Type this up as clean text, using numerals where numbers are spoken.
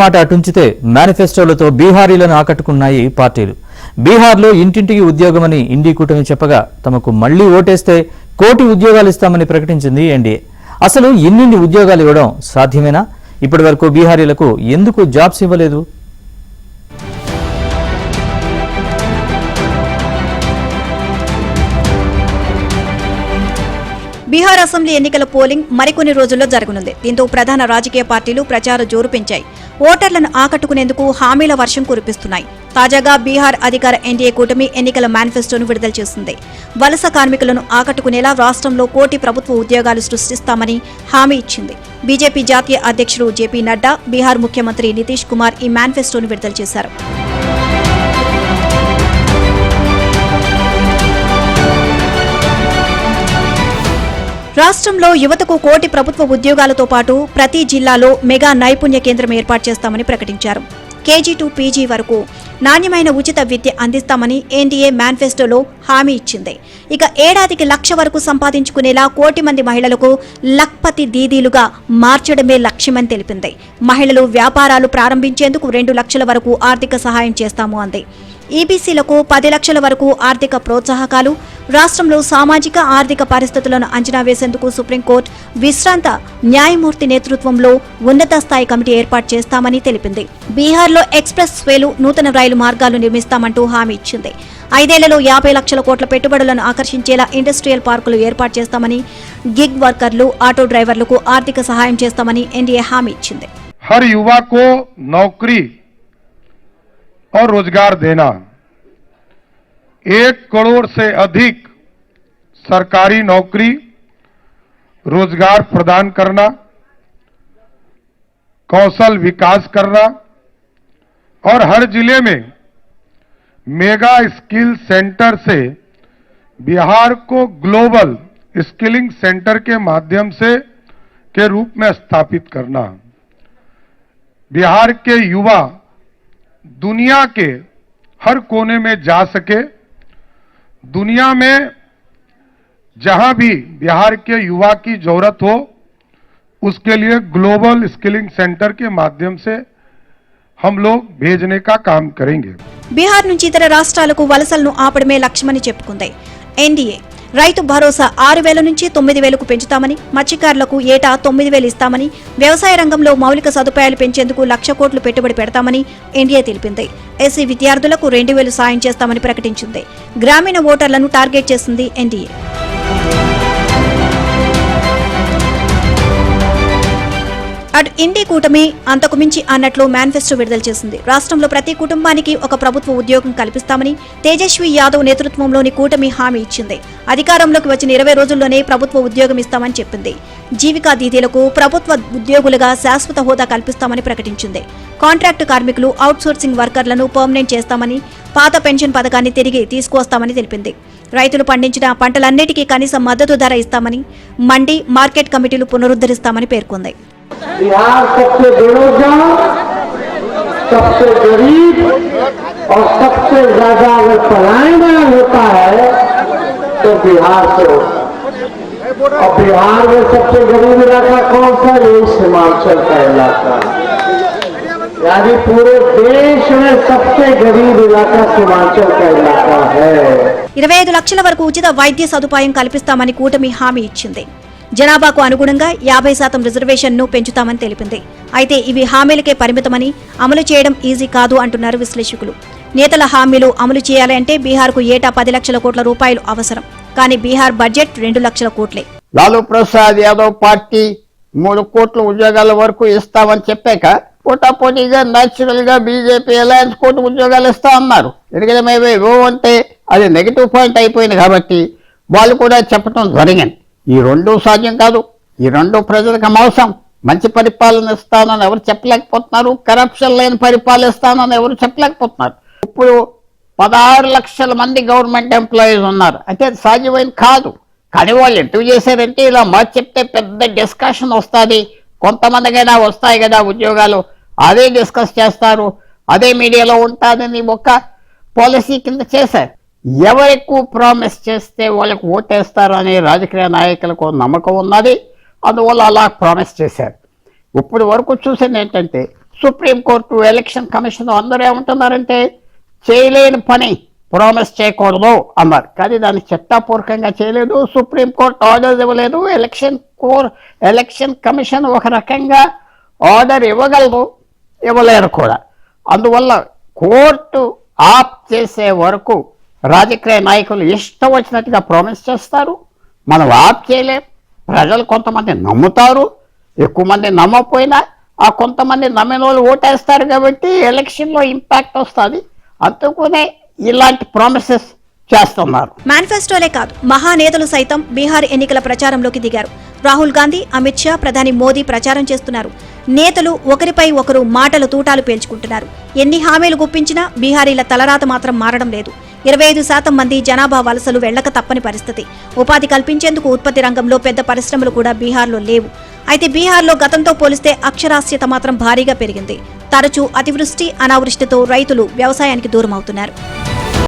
మాట అటుంచితే మేనిఫెస్టోలతో బీహారీలను ఆకట్టుకున్నాయి పార్టీలు. బీహార్లో ఇంటింటికి ఉద్యోగమని ఇండి కూటమి చెప్పగా తమకు మళ్లీ ఓటేస్తే 1 కోటి ఉద్యోగాలు ఇస్తామని ప్రకటించింది ఎన్డీఏ. అసలు ఇన్నింటి ఉద్యోగాలు ఇవ్వడం సాధ్యమేనా? ఇప్పటివరకు బీహారీలకు ఎందుకు జాబ్స్ ఇవ్వలేదు? బీహార్ అసెంబ్లీ ఎన్నికల పోలింగ్ మరికొన్ని రోజుల్లో జరగనుంది. దీంతో ప్రధాన రాజకీయ పార్టీలు ప్రచార జోరు పెంచాయి. ఓటర్లను ఆకట్టుకునేందుకు హామీల వర్షం కురిపిస్తున్నాయి. తాజాగా బీహార్ అధికార ఎన్డీఏ కూటమి ఎన్నికల మేనిఫెస్టోను విడుదల చేసింది. వలస కార్మికులను ఆకట్టుకునేలా రాష్ట్రంలో 1 కోటి ప్రభుత్వ ఉద్యోగాలు సృష్టిస్తామని హామీ ఇచ్చింది. బీజేపీ జాతీయ అధ్యక్షుడు జేపీ నడ్డా, బీహార్ ముఖ్యమంత్రి నితీష్ కుమార్ ఈ మేనిఫెస్టోను విడుదల చేశారు. రాష్ట్రంలో యువతకు 1 కోటి ప్రభుత్వ ఉద్యోగాలతో పాటు ప్రతి జిల్లాలో మెగా నైపుణ్య కేంద్రం ఏర్పాటు చేస్తామని ప్రకటించారు. కేజీ టు పీజీ వరకు నాణ్యమైన ఉచిత విద్య అందిస్తామని ఎన్డీఏ మేనిఫెస్టోలో హామీ ఇచ్చింది. ఇక ఏడాదికి 1,00,000 వరకు సంపాదించుకునేలా 1 కోటి మంది మహిళలకు లఖ్పతి దీదీలుగా మార్చడమే లక్ష్యమని తెలిపింది. మహిళలు వ్యాపారాలు ప్రారంభించేందుకు 2 లక్షల వరకు ఆర్థిక సహాయం చేస్తాము అంది. ఈబీసీలకు 10 లక్షల వరకు ఆర్థిక ప్రోత్సాహకాలు, రాష్ట్రంలో సామాజిక ఆర్థిక పరిస్థితులను అంచనా వేసేందుకు సుప్రీంకోర్టు విశ్రాంత న్యాయమూర్తి నేతృత్వంలో ఉన్నత స్థాయి కమిటీ ఏర్పాటు చేస్తామని తెలిపింది. బీహార్లో ఎక్స్ప్రెస్ వేలు, నూతన రైలు మార్గాలు నిర్మిస్తామంటూ హామీ ఇచ్చింది. 5 ఏళ్లలో 50 లక్షల కోట్ల పెట్టుబడులను ఆకర్షించేలా ఇండస్ట్రియల్ పార్కులు ఏర్పాటు చేస్తామని, గిగ్ వర్కర్లు, ఆటో డ్రైవర్లకు ఆర్థిక సహాయం చేస్తామని ఎన్డీఏ హామీ ఇచ్చింది. హర్ యువా కో నౌకరీ और रोजगार देना, 1 करोड़ से अधिक सरकारी नौकरी, रोजगार प्रदान करना, कौशल विकास करना और हर जिले में मेगा स्किल सेंटर से बिहार को ग्लोबल स्किलिंग सेंटर के माध्यम से के रूप में स्थापित करना। बिहार के युवा दुनिया के हर कोने में जा सके, दुनिया में जहां भी बिहार के युवा की जरूरत हो उसके लिए ग्लोबल स्किलिंग सेंटर के माध्यम से हम लोग भेजने का काम करेंगे. బీహార్ నుంచి ఇతర రాష్ట్రాలకు వలసలను ఆపడమే లక్ష్యమని చెప్పుకుంది ఎన్డీఏ. రైతు భరోసా 6,000 నుంచి 9,000కు పెంచుతామని, మత్స్యకారులకు ఏటా 9,000 ఇస్తామని, వ్యవసాయ రంగంలో మౌలిక సదుపాయాలు పెంచేందుకు 1,00,000 కోట్లు పెట్టుబడి పెడతామని ఎన్డీఏ తెలిపింది. ఎస్సీ విద్యార్థులకు 2,000 సాయం చేస్తామని ప్రకటించింది. గ్రామీణ ఓటర్లను టార్గెట్ చేసింది ఎన్డీఏ. అటు ఇండి కూటమి అంతకు మించి అన్నట్లు మేనిఫెస్టో విడుదల చేసింది. రాష్ట్రంలో ప్రతి కుటుంబానికి ఒక ప్రభుత్వ ఉద్యోగం కల్పిస్తామని తేజస్వి యాదవ్ నేతృత్వంలోని కూటమి హామీ ఇచ్చింది. అధికారంలోకి వచ్చిన 20 రోజుల్లోనే ప్రభుత్వ ఉద్యోగం ఇస్తామని చెప్పింది. జీవికా దీదీలకు ప్రభుత్వ ఉద్యోగులుగా శాశ్వత హోదా కల్పిస్తామని ప్రకటించింది. కాంట్రాక్టు కార్మికులు, అవుట్సోర్సింగ్ వర్కర్లను పర్మనెంట్ చేస్తామని, పాత పెన్షన్ పథకాన్ని తిరిగి తీసుకువస్తామని తెలిపింది. రైతులు పండించిన పంటలన్నిటికీ కనీస మద్దతు ధర ఇస్తామని, మండి, మార్కెట్ కమిటీలు పునరుద్ధరిస్తామని పేర్కొంది. बिहार सबसे बेरोजगार, सबसे गरीब और सबसे ज्यादा अगर पलायन होता है तो बिहार से होता है। और बिहार में सबसे गरीब इलाका कौन सा? ये सीमांचल का इलाका, यानी पूरे देश में सबसे गरीब इलाका सीमांचल का इलाका है. 25 లక్షల వరకు ఉచిత వైద్య సదుపాయం కల్పిస్తామని కూటమి హామీ ఇచ్చింది. జనాభాకు అనుగుణంగా 50% రిజర్వేషన్ను పెంచుతామని తెలిపింది. అయితే ఇవి హామీలకే పరిమితమని, అమలు చేయడం ఈజీ కాదు అంటున్నారు విశ్లేషకులు. నేతల హామీలు అమలు చేయాలంటే బీహార్కు ఏటా 10 లక్షల కోట్ల రూపాయలు అవసరం. కానీ బీహార్ బడ్జెట్ 2 లక్షల కోట్లే. లాలూ ప్రసాద్ యాదవ్ పార్టీ 3 కోట్ల ఉద్యోగాల వరకు ఇస్తామని చెప్పాక పోటాపోటీగా న్యాచురల్ గా బీజేపీ అలయన్స్ 1 కోటి ఉద్యోగాలు ఇస్తా అన్నారు. ఎందుకంటే మేము ఇవ్వమంటే అది నెగిటివ్ పాయింట్ అయిపోయింది కాబట్టి వాళ్ళు కూడా చెప్పడం జరిగింది. ఈ 2 సాధ్యం కాదు. ఈ 2 ప్రజలకు అవసరం. మంచి పరిపాలన ఇస్తానని ఎవరు చెప్పలేకపోతున్నారు. కరప్షన్ లేని పరిపాలిస్తానని ఎవరు చెప్పలేకపోతున్నారు. ఇప్పుడు 16 లక్షల మంది గవర్నమెంట్ ఎంప్లాయీస్ ఉన్నారు. అయితే అది సాధ్యమైన కాదు. కానీ వాళ్ళు ఎందుకు చేశారంటే ఇలా మాట చెప్తే పెద్ద డిస్కషన్ వస్తుంది. కొంతమందికైనా వస్తాయి కదా ఉద్యోగాలు, అదే డిస్కస్ చేస్తారు, అదే మీడియాలో ఉంటుందని ఒక పాలసీ కింద చేశారు. ఎవరెక్కువ ప్రామిస్ చేస్తే వాళ్ళకు ఓటేస్తారు అనే రాజకీయ నాయకులకు నమ్మకం ఉన్నది. అందువల్ల అలా ప్రామిస్ చేశారు. ఇప్పుడు వరకు చూసింది ఏంటంటే సుప్రీంకోర్టు, ఎలక్షన్ కమిషన్ అందరూ ఏమంటున్నారంటే చేయలేని పని ప్రామిస్ చేయకూడదు అన్నారు. కానీ దాన్ని చట్టపూర్వకంగా చేయలేదు, సుప్రీంకోర్టు ఆర్డర్ ఇవ్వలేదు, ఎలక్షన్ కమిషన్ ఒక రకంగా ఆర్డర్ ఇవ్వగలదు, ఇవ్వలేరు కూడా. అందువల్ల కోర్టు ఆప్ చేసే వరకు రాజకీయ నాయకులు ఇష్టం వచ్చినట్టుగా ప్రామిస్ చేస్తారు. మనం ఆప్ చేయలేం. ప్రజలు కొంతమంది నమ్ముతారు, ఎక్కువ మంది నమ్మకపోయినా ఆ కొంతమంది నమ్మిన వాళ్ళు ఓటేస్తారు కాబట్టి ఎలక్షన్లో ఇంపాక్ట్ వస్తుంది. అందుకనే ఇలాంటి ప్రామిసెస్ చేస్తున్నారు. మేనిఫెస్టోలే కాదు, మహానేతలు సైతం బీహార్ ఎన్నికల ప్రచారంలోకి దిగారు. రాహుల్ గాంధీ, అమిత్ షా, ప్రధాని మోదీ ప్రచారం చేస్తున్నారు. నేతలు ఒకరిపై ఒకరు మాటలు తూటాలు పేల్చుకుంటున్నారు. ఎన్ని హామీలు గుప్పించినా బీహారీల తలరాత మాత్రం మారడం లేదు. 25% మంది జనాభా వలసలు వెళ్లక తప్పని పరిస్థితి. ఉపాధి కల్పించేందుకు ఉత్పత్తి రంగంలో పెద్ద పరిశ్రమలు కూడా బీహార్లో లేవు. అయితే బీహార్లో గతంతో పోలిస్తే అక్షరాస్యత మాత్రం భారీగా పెరిగింది. తరచూ అతివృష్టి, అనావృష్టితో రైతులు వ్యవసాయానికి దూరమవుతున్నారు.